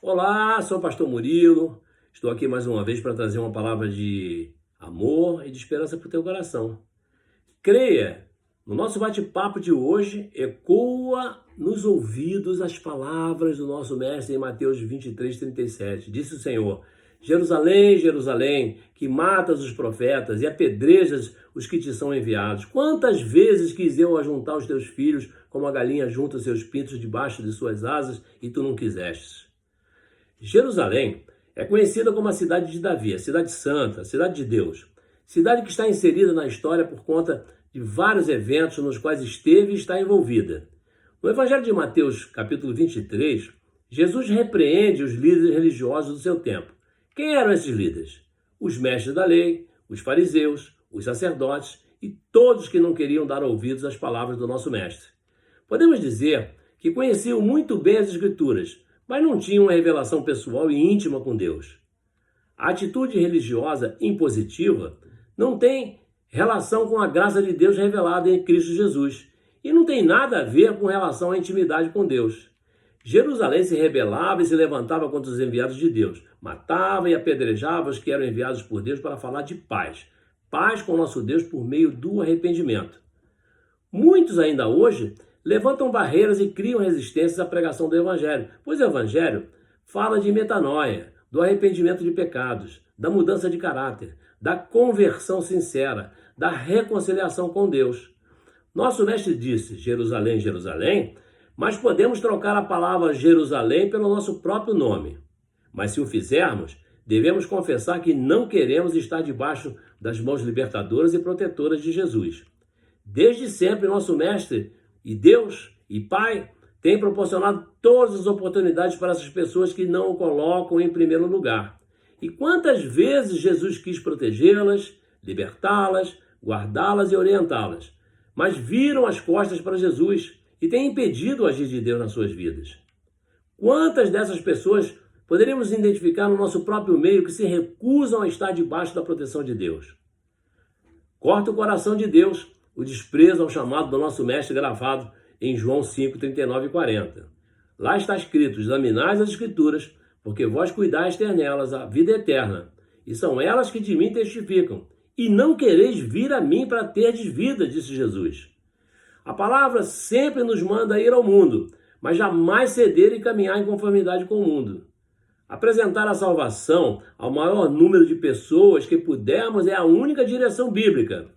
Olá, sou o pastor Murilo. Estou aqui mais uma vez para trazer uma palavra de amor e de esperança para o teu coração. Creia, no nosso bate-papo de hoje, ecoa nos ouvidos as palavras do nosso mestre em Mateus 23:37. Disse o Senhor: Jerusalém, Jerusalém, que matas os profetas e apedrejas os que te são enviados. Quantas vezes quis eu ajuntar os teus filhos como a galinha junta os seus pintos debaixo de suas asas e tu não quisestes. Jerusalém é conhecida como a cidade de Davi, a cidade santa, a cidade de Deus. Cidade que está inserida na história por conta de vários eventos nos quais esteve e está envolvida. No Evangelho de Mateus, capítulo 23, Jesus repreende os líderes religiosos do seu tempo. Quem eram esses líderes? Os mestres da lei, os fariseus, os sacerdotes e todos que não queriam dar ouvidos às palavras do nosso mestre. Podemos dizer que conheciam muito bem as Escrituras, mas não tinham uma revelação pessoal e íntima com Deus. A atitude religiosa impositiva não tem relação com a graça de Deus revelada em Cristo Jesus e não tem nada a ver com relação à intimidade com Deus. Jerusalém se rebelava e se levantava contra os enviados de Deus, matava e apedrejava os que eram enviados por Deus para falar de paz, paz com nosso Deus por meio do arrependimento. Muitos ainda hoje levantam barreiras e criam resistências à pregação do Evangelho, pois o Evangelho fala de metanoia, do arrependimento de pecados, da mudança de caráter, da conversão sincera, da reconciliação com Deus. Nosso mestre disse: Jerusalém, Jerusalém, mas podemos trocar a palavra Jerusalém pelo nosso próprio nome. Mas se o fizermos, devemos confessar que não queremos estar debaixo das mãos libertadoras e protetoras de Jesus. Desde sempre, nosso mestre e Deus e Pai tem proporcionado todas as oportunidades para essas pessoas que não o colocam em primeiro lugar. E quantas vezes Jesus quis protegê-las, libertá-las, guardá-las e orientá-las, mas viram as costas para Jesus e têm impedido o agir de Deus nas suas vidas. Quantas dessas pessoas poderíamos identificar no nosso próprio meio que se recusam a estar debaixo da proteção de Deus? Corta o coração de Deus o desprezo ao chamado do nosso mestre gravado em João 5, 39 e 40. Lá está escrito: examinais as Escrituras, porque vós cuidais ter nelas a vida eterna, e são elas que de mim testificam, e não quereis vir a mim para terdes vida, disse Jesus. A palavra sempre nos manda ir ao mundo, mas jamais ceder e caminhar em conformidade com o mundo. Apresentar a salvação ao maior número de pessoas que pudermos é a única direção bíblica.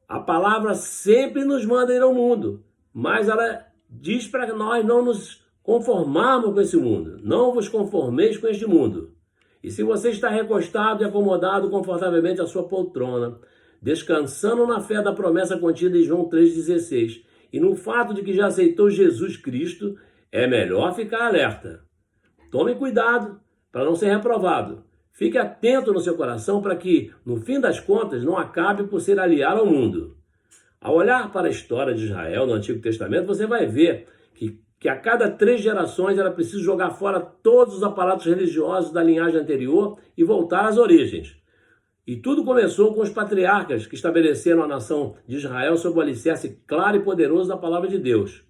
A palavra sempre nos manda ir ao mundo, mas ela diz para nós não nos conformarmos com esse mundo. Não vos conformeis com este mundo. E se você está recostado e acomodado confortavelmente à sua poltrona, descansando na fé da promessa contida em João 3,16, e no fato de que já aceitou Jesus Cristo, é melhor ficar alerta. Tome cuidado para não ser reprovado. Fique atento no seu coração para que, no fim das contas, não acabe por ser aliado ao mundo. Ao olhar para a história de Israel no Antigo Testamento, você vai ver que a cada 3 gerações era preciso jogar fora todos os aparatos religiosos da linhagem anterior e voltar às origens. E tudo começou com os patriarcas que estabeleceram a nação de Israel sob o alicerce claro e poderoso da palavra de Deus.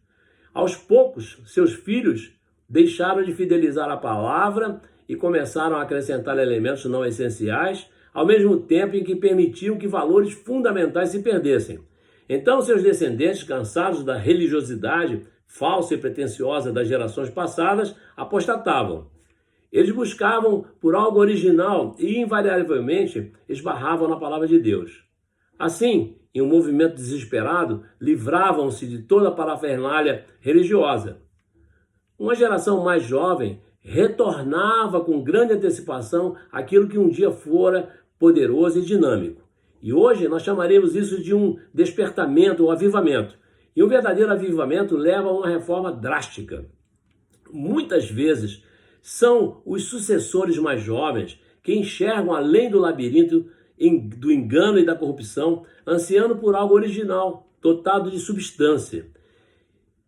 Aos poucos, seus filhos deixaram de fidelizar a palavra e começaram a acrescentar elementos não essenciais, ao mesmo tempo em que permitiam que valores fundamentais se perdessem. Então, seus descendentes, cansados da religiosidade falsa e pretensiosa das gerações passadas, apostatavam. Eles buscavam por algo original e, invariavelmente, esbarravam na palavra de Deus. Assim, em um movimento desesperado, livravam-se de toda a parafernália religiosa. Uma geração mais jovem retornava com grande antecipação aquilo que um dia fora poderoso e dinâmico. E hoje nós chamaremos isso de um despertamento ou avivamento. E um verdadeiro avivamento leva a uma reforma drástica. Muitas vezes são os sucessores mais jovens que enxergam além do labirinto do engano e da corrupção, ansiando por algo original, dotado de substância.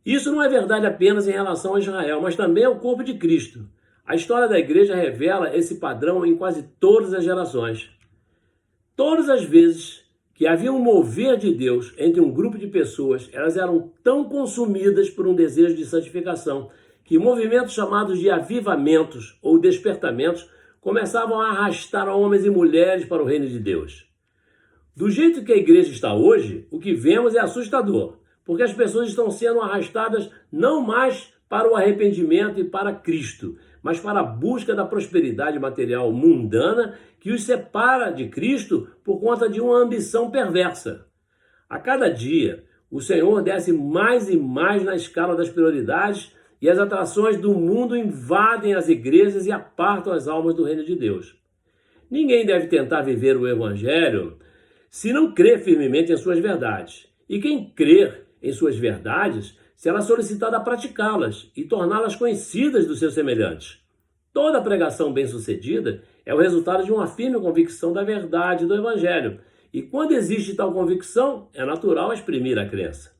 Isso não é verdade apenas em relação a Israel, mas também ao corpo de Cristo. A história da igreja revela esse padrão em quase todas as gerações. Todas as vezes que havia um mover de Deus entre um grupo de pessoas, elas eram tão consumidas por um desejo de santificação que movimentos chamados de avivamentos ou despertamentos começavam a arrastar homens e mulheres para o reino de Deus. Do jeito que a igreja está hoje, o que vemos é assustador, porque as pessoas estão sendo arrastadas não mais para o arrependimento e para Cristo, mas para a busca da prosperidade material mundana que os separa de Cristo por conta de uma ambição perversa. A cada dia, o Senhor desce mais e mais na escala das prioridades e as atrações do mundo invadem as igrejas e apartam as almas do reino de Deus. Ninguém deve tentar viver o Evangelho se não crer firmemente em suas verdades. E quem crer em suas verdades será solicitado a praticá-las e torná-las conhecidas dos seus semelhantes. Toda pregação bem-sucedida é o resultado de uma firme convicção da verdade do Evangelho. E quando existe tal convicção, é natural exprimir a crença.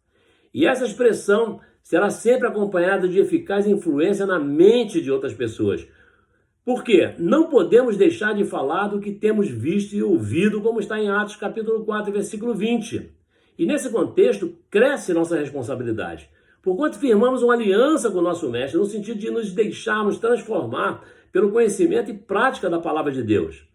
E essa expressão será sempre acompanhada de eficaz influência na mente de outras pessoas. Porque não podemos deixar de falar do que temos visto e ouvido, como está em Atos capítulo 4, versículo 20. E nesse contexto, cresce nossa responsabilidade. Porquanto firmamos uma aliança com o nosso Mestre, no sentido de nos deixarmos transformar pelo conhecimento e prática da palavra de Deus.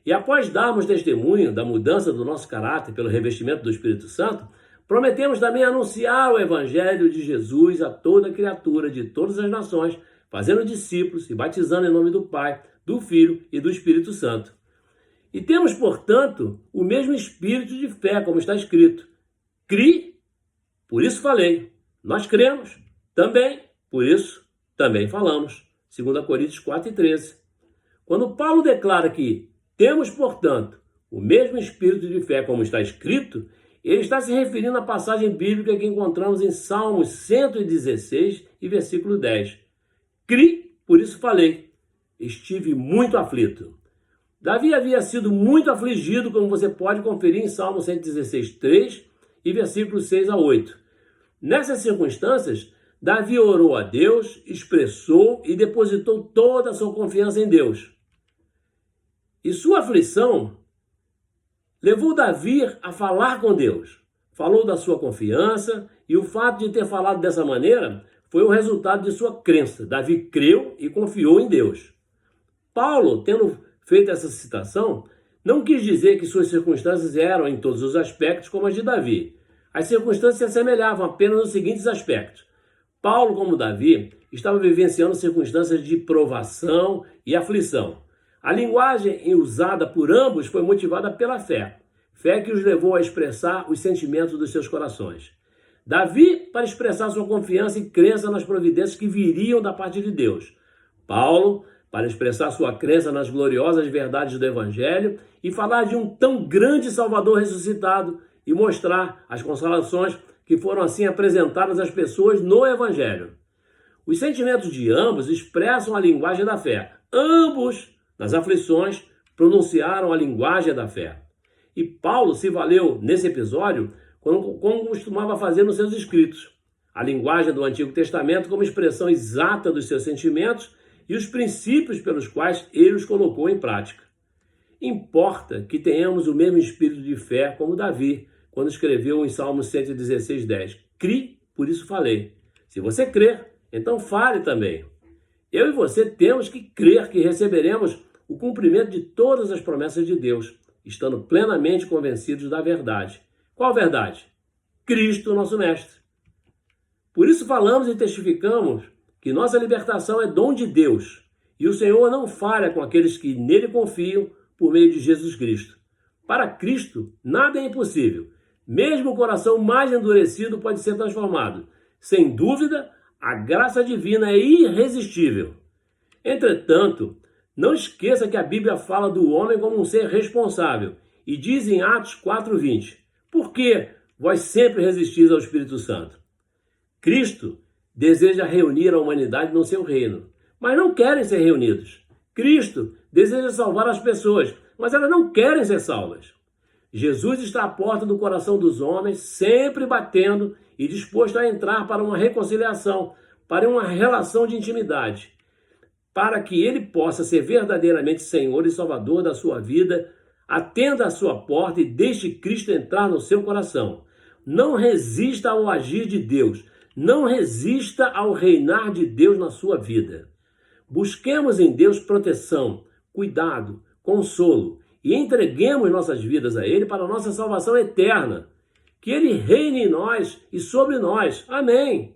E após darmos testemunho da mudança do nosso caráter pelo revestimento do Espírito Santo, prometemos também anunciar o Evangelho de Jesus a toda criatura de todas as nações, fazendo discípulos e batizando em nome do Pai, do Filho e do Espírito Santo. E temos, portanto, o mesmo espírito de fé, como está escrito. Cri, por isso falei. Nós cremos também, por isso também falamos. 2 Coríntios 4:13. Quando Paulo declara que temos, portanto, o mesmo espírito de fé, como está escrito, ele está se referindo à passagem bíblica que encontramos em Salmos 116 e versículo 10. Cri, por isso falei. Estive muito aflito. Davi havia sido muito afligido, como você pode conferir em Salmo 116, 3 e versículos 6 a 8. Nessas circunstâncias, Davi orou a Deus, expressou e depositou toda a sua confiança em Deus. E sua aflição levou Davi a falar com Deus. Falou da sua confiança e o fato de ter falado dessa maneira foi o resultado de sua crença. Davi creu e confiou em Deus. Paulo, tendo feito essa citação, não quis dizer que suas circunstâncias eram em todos os aspectos como as de Davi. As circunstâncias se assemelhavam apenas nos seguintes aspectos. Paulo, como Davi, estava vivenciando circunstâncias de provação e aflição. A linguagem usada por ambos foi motivada pela fé. Fé que os levou a expressar os sentimentos dos seus corações. Davi, para expressar sua confiança e crença nas providências que viriam da parte de Deus. Paulo, para expressar sua crença nas gloriosas verdades do Evangelho e falar de um tão grande Salvador ressuscitado e mostrar as consolações que foram assim apresentadas às pessoas no Evangelho. Os sentimentos de ambos expressam a linguagem da fé. Ambos, nas aflições, pronunciaram a linguagem da fé. E Paulo se valeu, nesse episódio, como costumava fazer nos seus escritos. A linguagem do Antigo Testamento como expressão exata dos seus sentimentos e os princípios pelos quais ele os colocou em prática. Importa que tenhamos o mesmo espírito de fé como Davi, quando escreveu em Salmo 116, 10. Cri, por isso falei. Se você crer, então fale também. Eu e você temos que crer que receberemos o cumprimento de todas as promessas de Deus, estando plenamente convencidos da verdade. Qual verdade? Cristo, nosso Mestre. Por isso falamos e testificamos que nossa libertação é dom de Deus, e o Senhor não falha com aqueles que nele confiam por meio de Jesus Cristo. Para Cristo, nada é impossível. Mesmo o coração mais endurecido pode ser transformado. Sem dúvida, a graça divina é irresistível. Entretanto, não esqueça que a Bíblia fala do homem como um ser responsável e diz em Atos 4:20, por que vós sempre resistis ao Espírito Santo? Cristo deseja reunir a humanidade no seu reino, mas não querem ser reunidos. Cristo deseja salvar as pessoas, mas elas não querem ser salvas. Jesus está à porta do coração dos homens, sempre batendo e disposto a entrar para uma reconciliação, para uma relação de intimidade, para que ele possa ser verdadeiramente Senhor e Salvador da sua vida. Atenda à sua porta e deixe Cristo entrar no seu coração. Não resista ao agir de Deus. Não resista ao reinar de Deus na sua vida. Busquemos em Deus proteção, cuidado, consolo e entreguemos nossas vidas a Ele para a nossa salvação eterna. Que Ele reine em nós e sobre nós. Amém.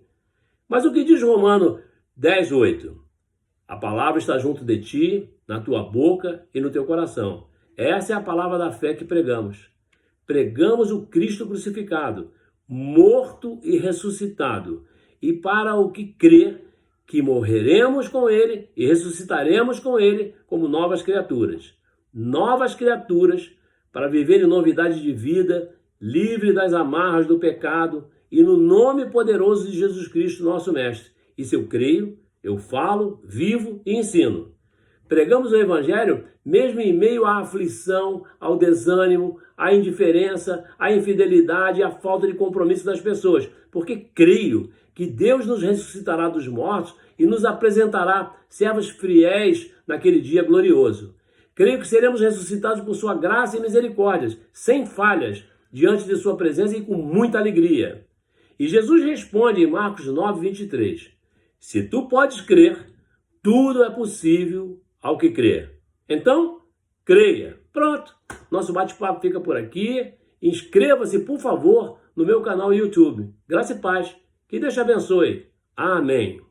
Mas o que diz Romano 10:8? A palavra está junto de ti, na tua boca e no teu coração. Essa é a palavra da fé que pregamos. Pregamos o Cristo crucificado, morto e ressuscitado. E para o que crê, que morreremos com Ele e ressuscitaremos com Ele como novas criaturas. Novas criaturas para viver em novidade de vida, livre das amarras do pecado e no nome poderoso de Jesus Cristo, nosso Mestre. E se eu creio, eu falo, vivo e ensino. Pregamos o Evangelho mesmo em meio à aflição, ao desânimo, à indiferença, à infidelidade e à falta de compromisso das pessoas, porque creio que Deus nos ressuscitará dos mortos e nos apresentará servos fiéis naquele dia glorioso. Creio que seremos ressuscitados por sua graça e misericórdias, sem falhas, diante de sua presença e com muita alegria. E Jesus responde em Marcos 9:23, se tu podes crer, tudo é possível ao que crer. Então, creia. Pronto, nosso bate-papo fica por aqui. Inscreva-se, por favor, no meu canal YouTube. Graça e paz. Que Deus te abençoe. Amém.